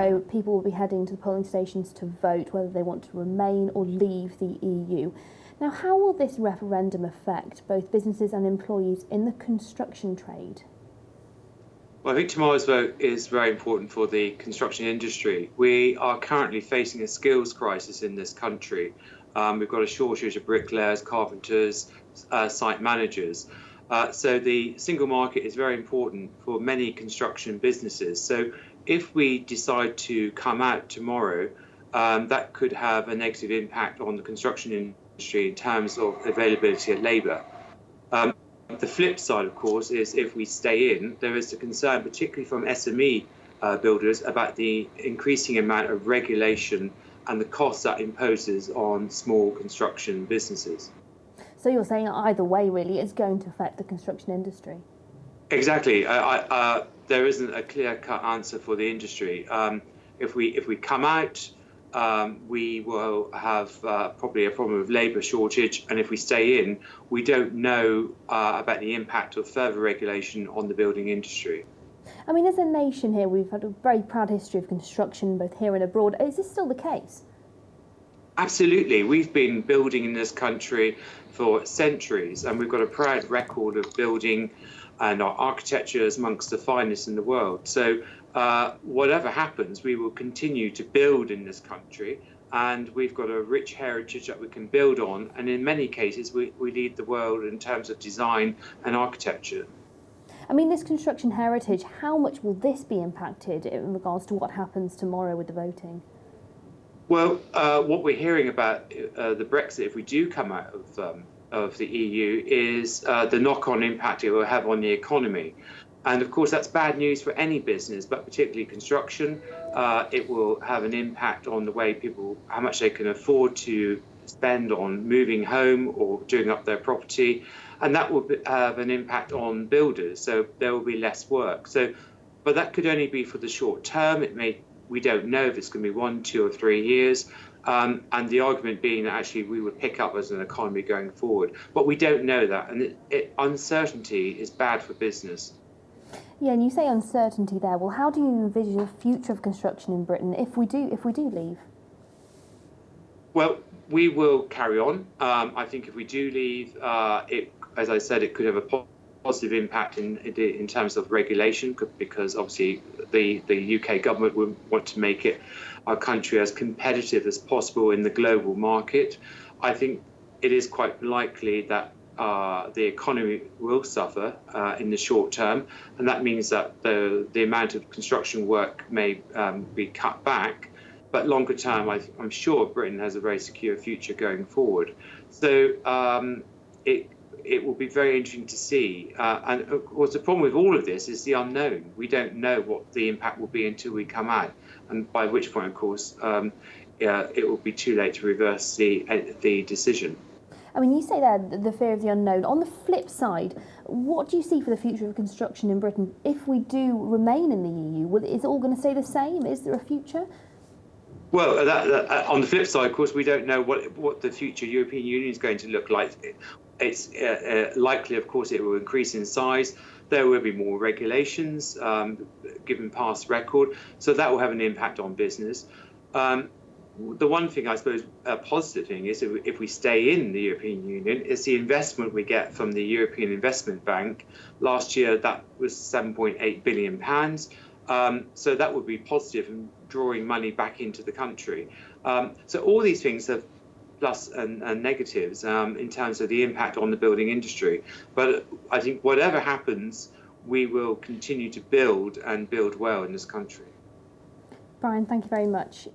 tomorrow people will be heading to the polling stations to vote whether they want to remain or leave the EU. Now, how will this referendum affect both businesses and employees in the construction trade? Well, I think tomorrow's vote is very important for the construction industry. We are currently facing a skills crisis in this country. We've got a shortage of bricklayers, carpenters, site managers. So the single market is very important for many construction businesses. So if we decide to come out tomorrow, that could have a negative impact on the construction industry in terms of availability of labour. The flip side, of course, is if we stay in, there is a concern, particularly from SME builders, about the increasing amount of regulation and the costs that imposes on small construction businesses. So you're saying either way, really, it's going to affect the construction industry? Exactly. There isn't a clear-cut answer for the industry. If we come out, we will have probably a problem of labour shortage, and if we stay in, we don't know about the impact of further regulation on the building industry. I mean, as a nation here, we've had a very proud history of construction, both here and abroad. Is this still the case? Absolutely. We've been building in this country for centuries, and we've got a proud record of building, and our architecture is amongst the finest in the world. So whatever happens, we will continue to build in this country, and we've got a rich heritage that we can build on, and in many cases we lead the world in terms of design and architecture. I mean, this construction heritage, how much will this be impacted in regards to what happens tomorrow with the voting? Well, what we're hearing about the Brexit, if we do come out of the EU, is the knock-on impact it will have on the economy. And of course, that's bad news for any business, but particularly construction. It will have an impact on the way people, how much they can afford to spend on moving home or doing up their property. And that will have an impact on builders. So there will be less work. But that could only be for the short term. We don't know if it's going to be 1, 2 or 3 years. And the argument being that actually we would pick up as an economy going forward. But we don't know that. And uncertainty is bad for business. Yeah, and you say uncertainty there. Well, how do you envisage the future of construction in Britain if we do leave? Well, we will carry on. I think if we do leave, as I said, it could have a positive impact in terms of regulation, because obviously the UK government would want to make our country as competitive as possible in the global market. I think it is quite likely that the economy will suffer in the short term, and that means that the amount of construction work may be cut back. But longer term, I'm sure Britain has a very secure future going forward. So it will be very interesting to see. And of course, the problem with all of this is the unknown. We don't know what the impact will be until we come out, and by which point, of course, it will be too late to reverse the decision. I mean, you say there the fear of the unknown. On the flip side, what do you see for the future of construction in Britain if we do remain in the EU? Is it all going to stay the same? Is there a future? Well, on the flip side, of course, we don't know what the future European Union is going to look like. It's likely, of course, it will increase in size. There will be more regulations, given past record. So that will have an impact on business. The one thing, I suppose, a positive thing is if we stay in the European Union, is the investment we get from the European Investment Bank. Last year, that was £7.8 billion. So that would be positive in drawing money back into the country. So all these things have plus and negatives in terms of the impact on the building industry. But I think whatever happens, we will continue to build and build well in this country. Brian, thank you very much.